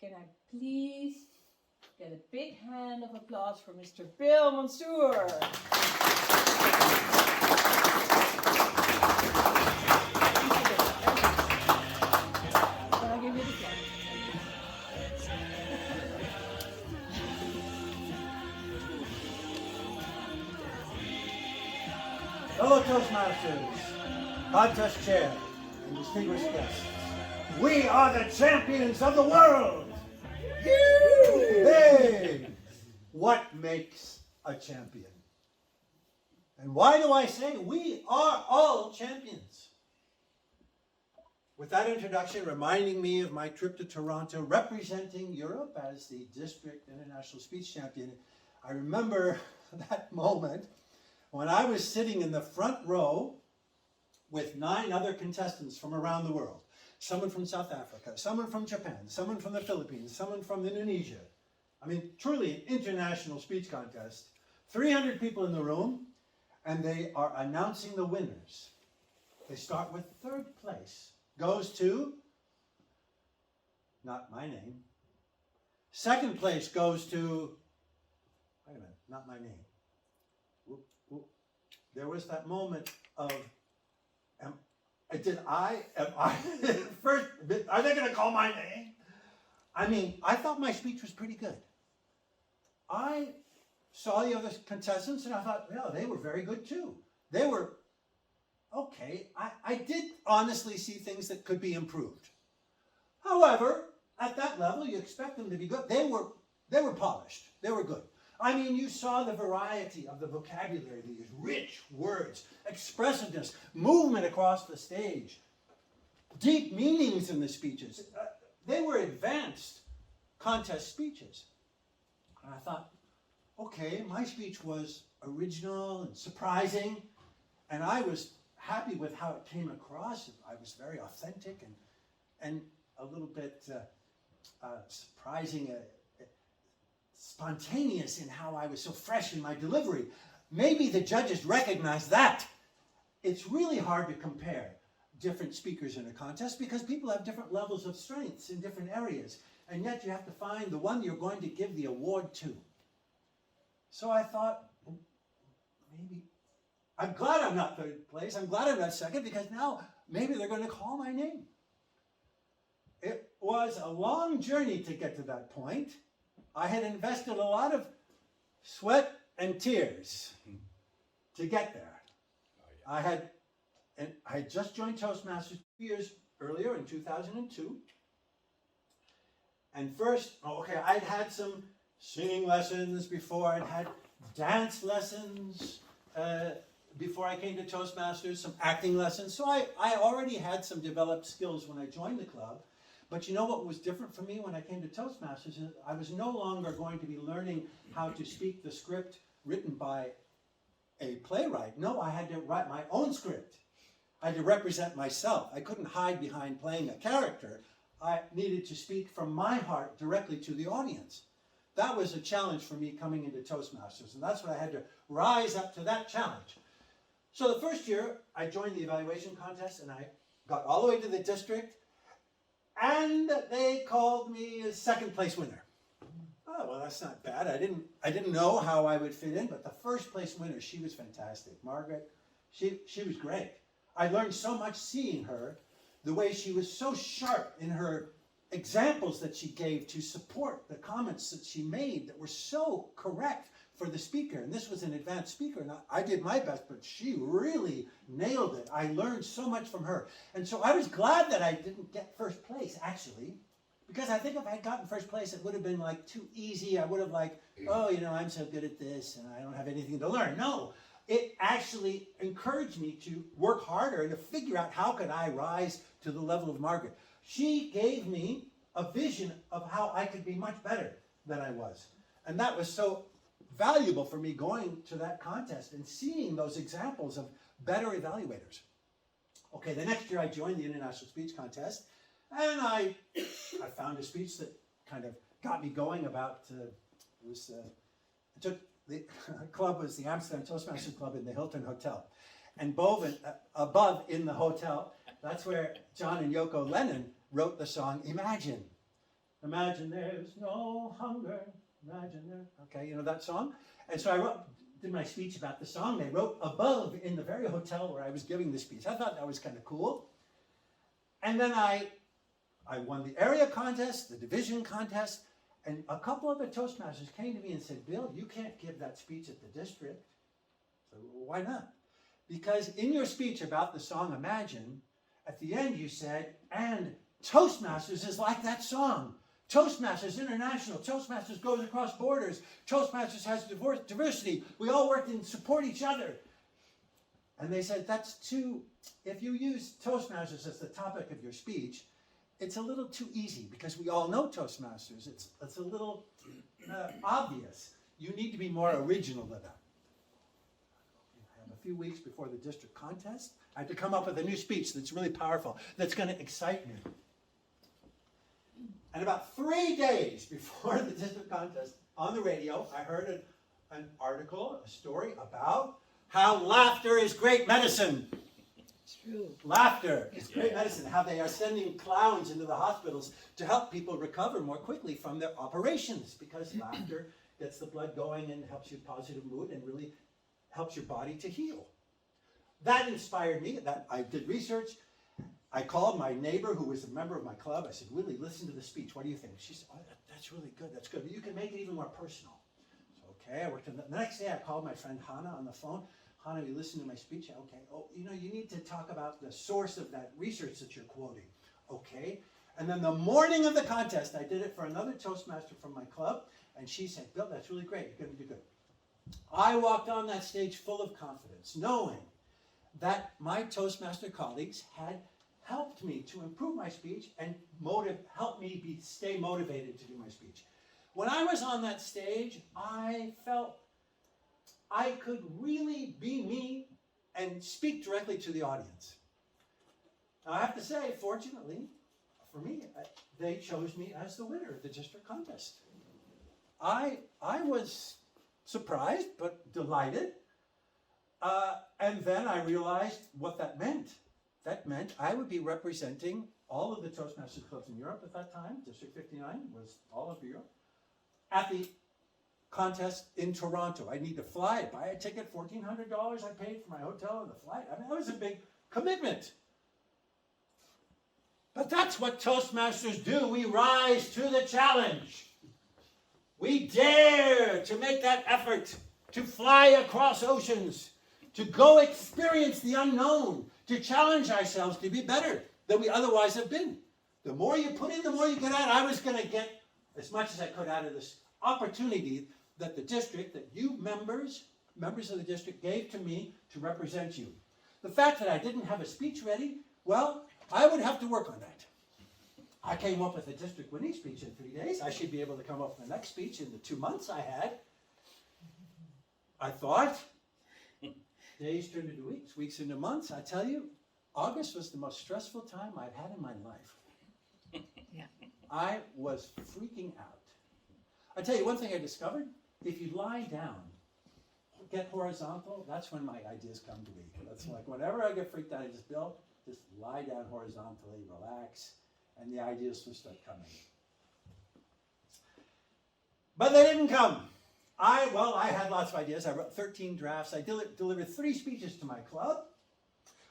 Can I please get a big hand of applause for Mr. Bill Mansour? Can I give you the floor? Fellow Toastmasters, contest chair, and distinguished guests, we are the champions of the world! Hey! What makes a champion? And why do I say we are all champions? With that introduction reminding me of my trip to Toronto representing Europe as the District International Speech Champion, I remember that moment when I was sitting in the front row with 9 other contestants from around the world. Someone from South Africa, someone from Japan, someone from the Philippines, someone from Indonesia. I mean, truly an international speech contest. 300 people in the room, and they are announcing the winners. They start with 3rd place. Goes to, not my name. 2nd place goes to, wait a minute, not my name. Whoop, whoop. There was that moment of, am I first, are they going to call my name? I mean, I thought my speech was pretty good. I saw the other contestants and I thought, yeah, they were very good too. They were okay. I did honestly see things that could be improved. However, at that level, you expect them to be good. They were polished. They were good. I mean, you saw the variety of the vocabulary they used, rich words, expressiveness, movement across the stage, deep meanings in the speeches. They were advanced contest speeches. And I thought, okay, my speech was original and surprising, and I was happy with how it came across. I was very authentic and a little bit surprising, spontaneous in how I was so fresh in my delivery. Maybe the judges recognize that. It's really hard to compare different speakers in a contest because people have different levels of strengths in different areas, and yet you have to find the one you're going to give the award to. So I thought, maybe, I'm glad I'm not 3rd place, I'm glad I'm not 2nd, because now maybe they're going to call my name. It was a long journey to get to that point. I had invested a lot of sweat and tears to get there. I had just joined Toastmasters 2 years earlier in 2002. And first, I'd had some singing lessons before, I'd had dance lessons before I came to Toastmasters, some acting lessons. So I already had some developed skills when I joined the club. But you know what was different for me when I came to Toastmasters? Is I was no longer going to be learning how to speak the script written by a playwright. No, I had to write my own script. I had to represent myself. I couldn't hide behind playing a character. I needed to speak from my heart directly to the audience. That was a challenge for me coming into Toastmasters, and that's what I had to rise up to that challenge. So the first year, I joined the evaluation contest, and I got all the way to the district, and they called me a 2nd place winner. Oh, well, that's not bad. I didn't know how I would fit in, but the 1st place winner, she was fantastic. Margaret, she was great. I learned so much seeing her, the way she was so sharp in her examples that she gave to support the comments that she made that were so correct for the speaker. And this was an advanced speaker, and I did my best, but she really nailed it. I learned so much from her. And so I was glad that I didn't get 1st place, actually, because I think if I had gotten 1st place, it would have been like too easy. I would have I'm so good at this, and I don't have anything to learn. No, it actually encouraged me to work harder and to figure out how could I rise to the level of Margaret. She gave me a vision of how I could be much better than I was. And that was so valuable for me going to that contest and seeing those examples of better evaluators. Okay, the next year I joined the International Speech Contest, and I found a speech that kind of got me going about, the club was the Amsterdam Toastmasters Club in the Hilton Hotel. And above in the hotel, that's where John and Yoko Lennon wrote the song Imagine. Imagine there's no hunger. Imagine there. Okay, you know that song? And so I did my speech about the song. They wrote above in the very hotel where I was giving the speech. I thought that was kind of cool. And then I won the area contest, the division contest, and a couple of the Toastmasters came to me and said, Bill, you can't give that speech at the district. So why not? Because in your speech about the song Imagine, at the end you said, and Toastmasters is like that song. Toastmasters International. Toastmasters goes across borders. Toastmasters has diversity. We all work and support each other. And they said, that's too, if you use Toastmasters as the topic of your speech, it's a little too easy because we all know Toastmasters. It's a little obvious. You need to be more original than that. I have a few weeks before the district contest. I have to come up with a new speech that's really powerful, that's going to excite me. And about 3 days before the district contest, on the radio, I heard an article, a story about how laughter is great medicine. It's true. Laughter is great medicine. How they are sending clowns into the hospitals to help people recover more quickly from their operations because laughter gets the blood going and helps you positive mood and really helps your body to heal. That inspired me. That I did research. I called my neighbor who was a member of my club. I said, Willie, listen to the speech. What do you think? She said, oh, that's really good. That's good. But you can make it even more personal. So, okay, I worked on that. The next day I called my friend Hannah on the phone. Hannah, you listen to my speech? Okay. Oh, you know, you need to talk about the source of that research that you're quoting. Okay. And then the morning of the contest, I did it for another Toastmaster from my club. And she said, Bill, that's really great. You're going to do good. I walked on that stage full of confidence, knowing that my Toastmaster colleagues had helped me to improve my speech and helped me stay motivated to do my speech. When I was on that stage, I felt I could really be me and speak directly to the audience. Now, I have to say, fortunately, for me, they chose me as the winner of the district contest. I was surprised, but delighted. And then I realized what that meant. That meant I would be representing all of the Toastmasters clubs in Europe at that time. District 59 was all over Europe. At the contest in Toronto, I need to fly, buy a ticket, $1,400 I paid for my hotel and the flight. I mean, that was a big commitment. But that's what Toastmasters do. We rise to the challenge. We dare to make that effort to fly across oceans, to go experience the unknown, to challenge ourselves to be better than we otherwise have been. The more you put in, the more you get out. I was going to get as much as I could out of this opportunity that the district, that you members of the district gave to me to represent you. The fact that I didn't have a speech ready, well, I would have to work on that. I came up with a district winning speech in 3 days. I should be able to come up with the next speech in the 2 months I had. I thought. Days turned into weeks, weeks into months. I tell you, August was the most stressful time I've had in my life. Yeah. I was freaking out. I tell you one thing I discovered, if you lie down, get horizontal, that's when my ideas come to me. That's like whenever I get freaked out, I just lie down horizontally, relax, and the ideas will start coming. But they didn't come. I had lots of ideas. I wrote 13 drafts. I delivered 3 speeches to my club.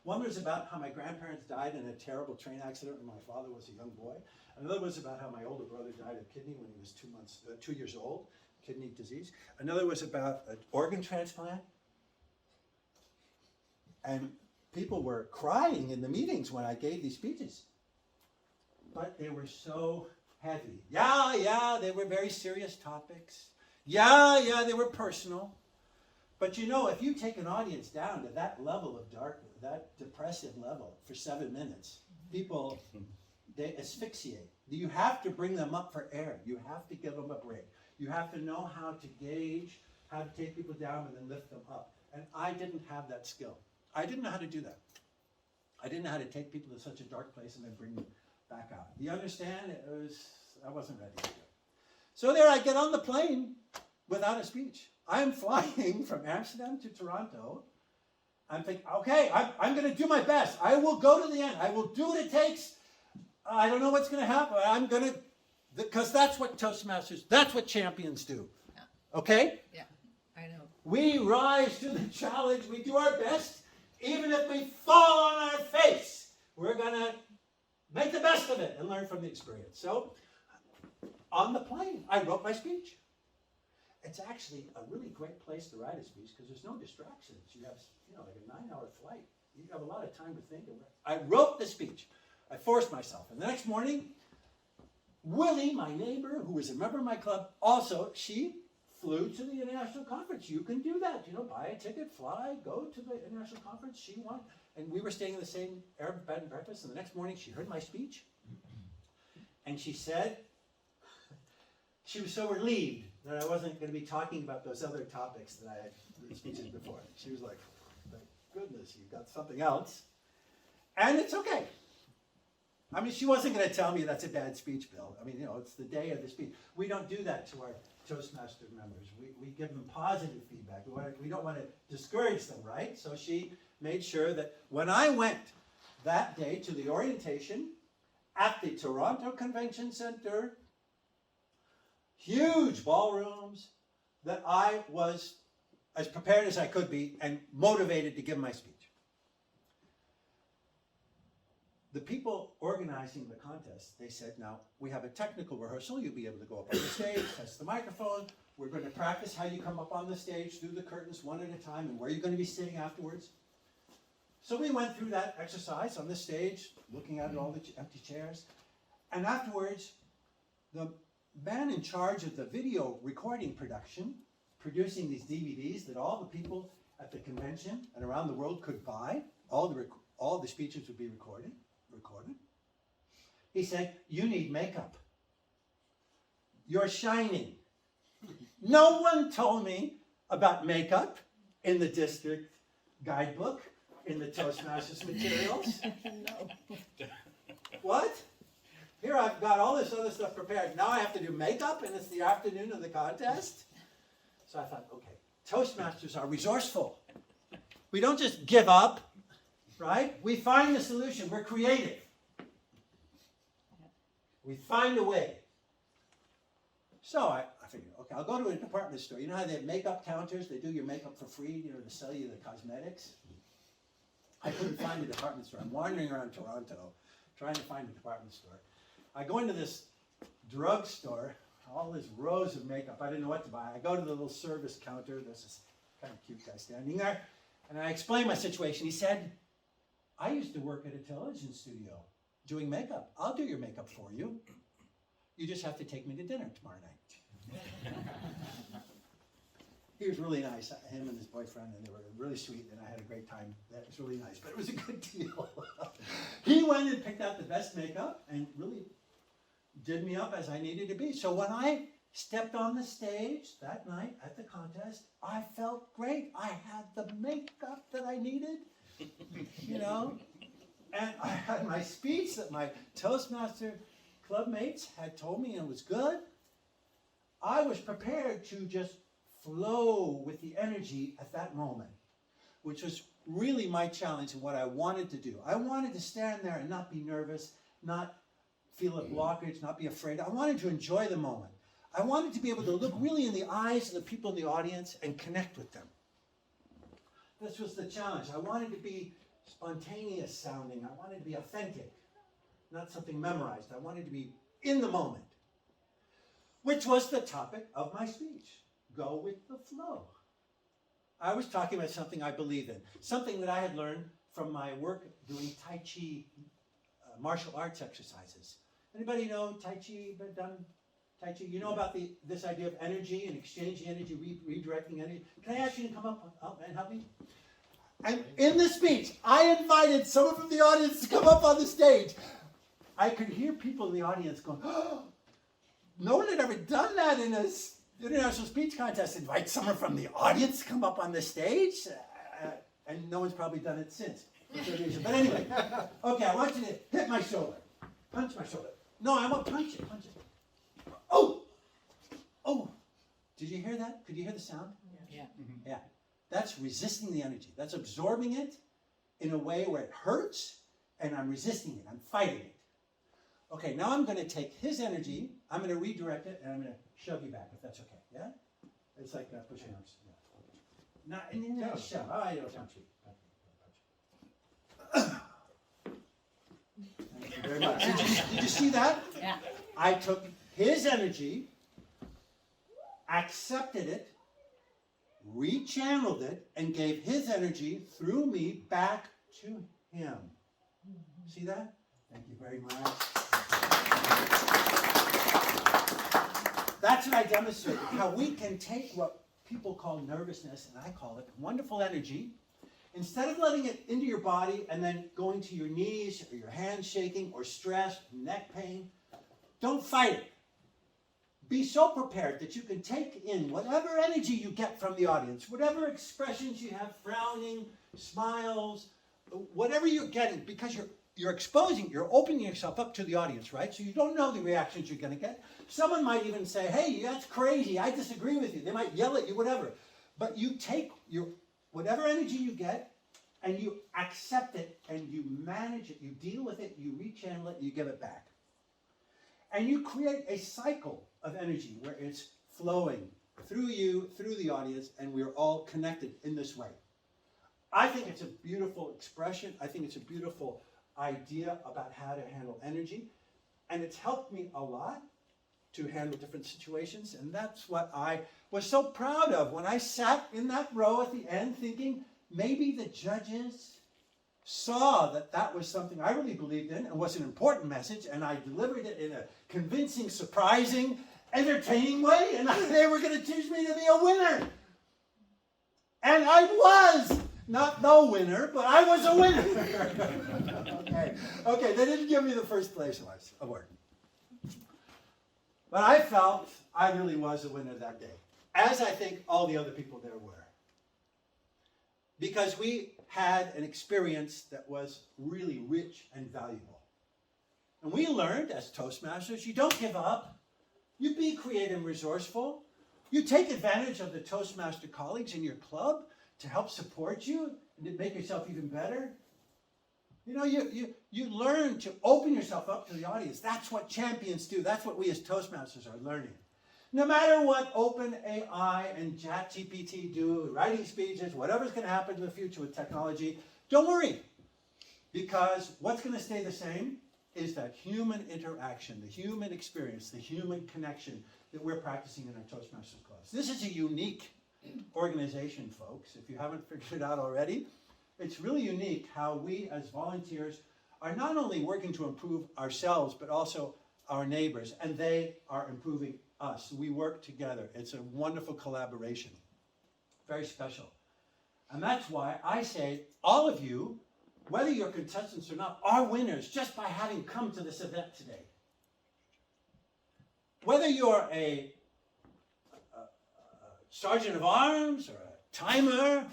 One was about how my grandparents died in a terrible train accident when my father was a young boy. Another was about how my older brother died of kidney when he was 2 years old, kidney disease. Another was about an organ transplant. And people were crying in the meetings when I gave these speeches. But they were so heavy. Yeah, they were very serious topics. Yeah, they were personal. But you know, if you take an audience down to that level of darkness, that depressive level for 7 minutes, people, they asphyxiate. You have to bring them up for air. You have to give them a break. You have to know how to gauge, how to take people down and then lift them up. And I didn't have that skill. I didn't know how to do that. I didn't know how to take people to such a dark place and then bring them back out. You understand? I wasn't ready to do it. So there I get on the plane without a speech. I'm flying from Amsterdam to Toronto. I'm thinking, okay, I'm going to do my best. I will go to the end. I will do what it takes. I don't know what's going to happen. Because that's what Toastmasters, that's what champions do. Yeah. Okay? Yeah, I know. We rise to the challenge. We do our best. Even if we fall on our face, we're going to make the best of it and learn from the experience. So, on the plane, I wrote my speech. It's actually a really great place to write a speech because there's no distractions. You have, like a 9-hour flight. You have a lot of time to think. I wrote the speech. I forced myself. And the next morning, Willie, my neighbor, who was a member of my club, also, she flew to the international conference. You can do that. Buy a ticket, fly, go to the international conference. She went. And we were staying in the same Arab bed and breakfast. And the next morning, she heard my speech. And she said, she was so relieved that I wasn't going to be talking about those other topics that I had in speeches before. She was like, thank goodness, you've got something else. And it's okay. I mean, she wasn't going to tell me that's a bad speech, Bill. I mean, it's the day of the speech. We don't do that to our Toastmaster members. We give them positive feedback. We don't want to discourage them, right? So she made sure that when I went that day to the orientation at the Toronto Convention Center, huge ballrooms, that I was as prepared as I could be and motivated to give my speech. The people organizing the contest, they said, now, we have a technical rehearsal. You'll be able to go up on the stage, test the microphone. We're going to practice how you come up on the stage through the curtains one at a time and where you're going to be sitting afterwards. So we went through that exercise on the stage, looking at all the empty chairs. And afterwards, the man in charge of the video recording production, producing these DVDs that all the people at the convention and around the world could buy, all the speeches would be recorded. He said, you need makeup. You're shining. No one told me about makeup in the district guidebook, in the Toastmasters materials. No. What? Here I've got all this other stuff prepared. Now I have to do makeup and it's the afternoon of the contest? So I thought, okay, Toastmasters are resourceful. We don't just give up, right? We find the solution. We're creative. We find a way. So I figured, okay, I'll go to a department store. You know how they have makeup counters? They do your makeup for free, to sell you the cosmetics. I couldn't find a department store. I'm wandering around Toronto trying to find a department store. I go into this drugstore, all these rows of makeup. I didn't know what to buy. I go to the little service counter. There's this kind of cute guy standing there. And I explained my situation. He said, I used to work at a television studio doing makeup. I'll do your makeup for you. You just have to take me to dinner tomorrow night. He was really nice, him and his boyfriend, and they were really sweet, and I had a great time. That was really nice, but it was a good deal. He went and picked out the best makeup and really did me up as I needed to be. So when I stepped on the stage that night at the contest, I felt great. I had the makeup that I needed, and I had my speech that my Toastmaster club mates had told me and it was good. I was prepared to just flow with the energy at that moment, which was really my challenge and what I wanted to do. I wanted to stand there and not be nervous, not feel a blockage, not be afraid. I wanted to enjoy the moment. I wanted to be able to look really in the eyes of the people in the audience and connect with them. This was the challenge. I wanted to be spontaneous sounding. I wanted to be authentic, not something memorized. I wanted to be in the moment, which was the topic of my speech. Go with the flow. I was talking about something I believe in, something that I had learned from my work doing Tai Chi martial arts exercises. Anybody know Tai Chi, done Tai Chi? You know about this idea of energy and exchanging energy, redirecting energy? Can I ask you to come up and help me? And in the speech, I invited someone from the audience to come up on the stage. I could hear people in the audience going, oh, no one had ever done that in a international speech contest. Invite someone from the audience to come up on the stage. And no one's probably done it since. But anyway, okay, I want you to hit my shoulder. Punch my shoulder. No, I won't punch it. Oh! Oh! Did you hear that? Could you hear the sound? Yeah. Yeah. That's resisting the energy. That's absorbing it in a way where it hurts, and I'm resisting it. I'm fighting it. Okay, now I'm going to take his energy, I'm going to redirect it, and I'm going to shove you back, if that's okay. Yeah? It's like pushing arms. Yeah. No, shove. Oh, I don't touch you. Thank you very much. Did you see that? Yeah. I took his energy, accepted it, rechanneled it, and gave his energy through me back to him. See that? Thank you very much. That's what I demonstrated, how we can take what people call nervousness, and I call it wonderful energy, instead of letting it into your body and then going to your knees or your hands shaking or stress, neck pain, don't fight it. Be so prepared that you can take in whatever energy you get from the audience, whatever expressions you have, frowning, smiles, whatever you're getting, because you're exposing, you're opening yourself up to the audience, right? So you don't know the reactions you're going to get. Someone might even say, hey, that's crazy, I disagree with you. They might yell at you, whatever. But you take whatever energy you get, and you accept it, and you manage it, you deal with it, you rechannel it, you give it back. And you create a cycle of energy where it's flowing through you, through the audience, and we're all connected in this way. I think it's a beautiful expression. I think it's a beautiful idea about how to handle energy. And it's helped me a lot to handle different situations. And that's what I was so proud of when I sat in that row at the end thinking, maybe the judges saw that that was something I really believed in and was an important message, and I delivered it in a convincing, surprising, entertaining way, and they were going to teach me to be a winner. And I was not the winner, but I was a winner. Okay, they didn't give me the first place award. But I felt I really was a winner that day, as I think all the other people there were. Because we had an experience that was really rich and valuable. And we learned as Toastmasters, you don't give up. You be creative and resourceful. You take advantage of the Toastmaster colleagues in your club to help support you and to make yourself even better. You know, you learn to open yourself up to the audience. That's what champions do. That's what we as Toastmasters are learning. No matter what OpenAI and ChatGPT do, writing speeches, whatever's going to happen in the future with technology, don't worry. Because what's going to stay the same is that human interaction, the human experience, the human connection that we're practicing in our Toastmasters clubs. This is a unique organization, folks. If you haven't figured it out already, it's really unique how we as volunteers are not only working to improve ourselves, but also our neighbors, and they are improving us. We work together. It's a wonderful collaboration. Very special. And that's why I say all of you, whether you're contestants or not, are winners just by having come to this event today. Whether you're a sergeant of arms or a timer,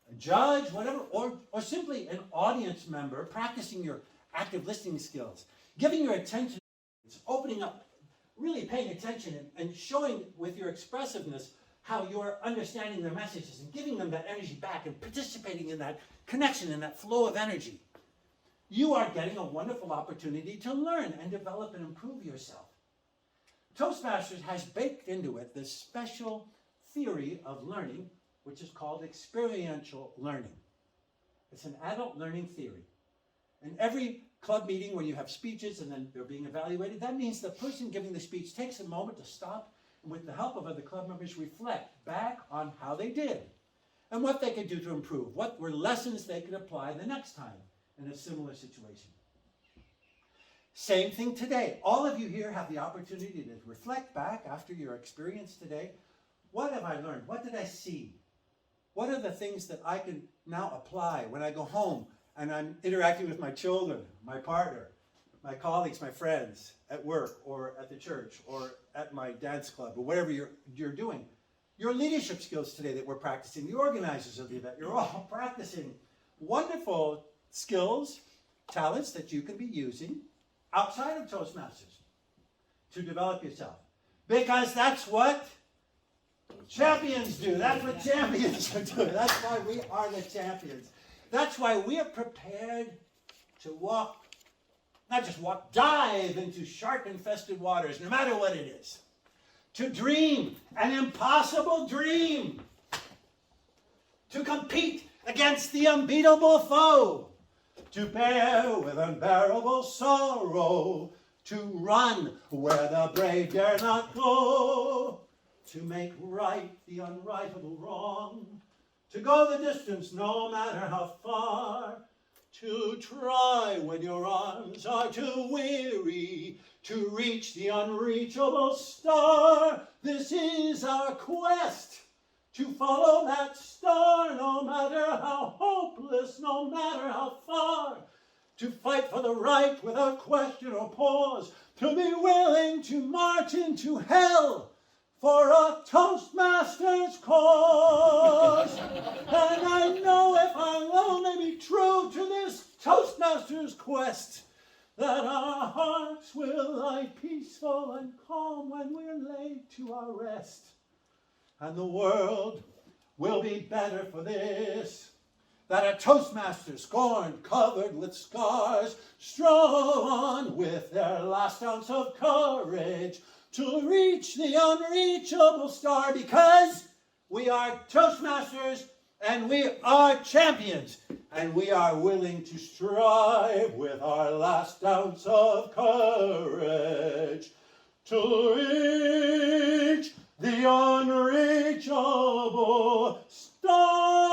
a judge, whatever, or simply an audience member practicing your active listening skills, giving your attention, opening up, really paying attention and showing with your expressiveness how you're understanding their messages and giving them that energy back and participating in that connection and that flow of energy. You are getting a wonderful opportunity to learn and develop and improve yourself. Toastmasters has baked into it this special theory of learning, which is called experiential learning. It's an adult learning theory. And every club meeting where you have speeches and then they're being evaluated, that means the person giving the speech takes a moment to stop and with the help of other club members reflect back on how they did and what they could do to improve, what were lessons they could apply the next time in a similar situation. Same thing today. All of you here have the opportunity to reflect back after your experience today. What have I learned? What did I see? What are the things that I can now apply when I go home and I'm interacting with my children, my partner, my colleagues, my friends at work or at the church or at my dance club or whatever you're doing? Your leadership skills today that we're practicing, the organizers of the event, you're all practicing wonderful skills, talents that you can be using outside of Toastmasters to develop yourself. Because that's what champions do. That's what champions are doing. That's why we are the champions. That's why we are prepared to walk not just walk, dive into shark-infested waters, no matter what it is. To dream an impossible dream. To compete against the unbeatable foe. To bear with unbearable sorrow. To run where the brave dare not go. To make right the unrightable wrong. To go the distance no matter how far. To try when your arms are too weary. To reach the unreachable star. This is our quest. To follow that star no matter how hopeless, no matter how far. To fight for the right without question or pause. To be willing to march into hell for a Toastmaster's cause. And I know if I only be true to this Toastmaster's quest, that our hearts will lie peaceful and calm when we're laid to our rest. And the world will be better for this, that a Toastmaster scorned, covered with scars, strove on with their last ounce of courage to reach the unreachable star, because we are Toastmasters and we are champions, and we are willing to strive with our last ounce of courage to reach the unreachable star.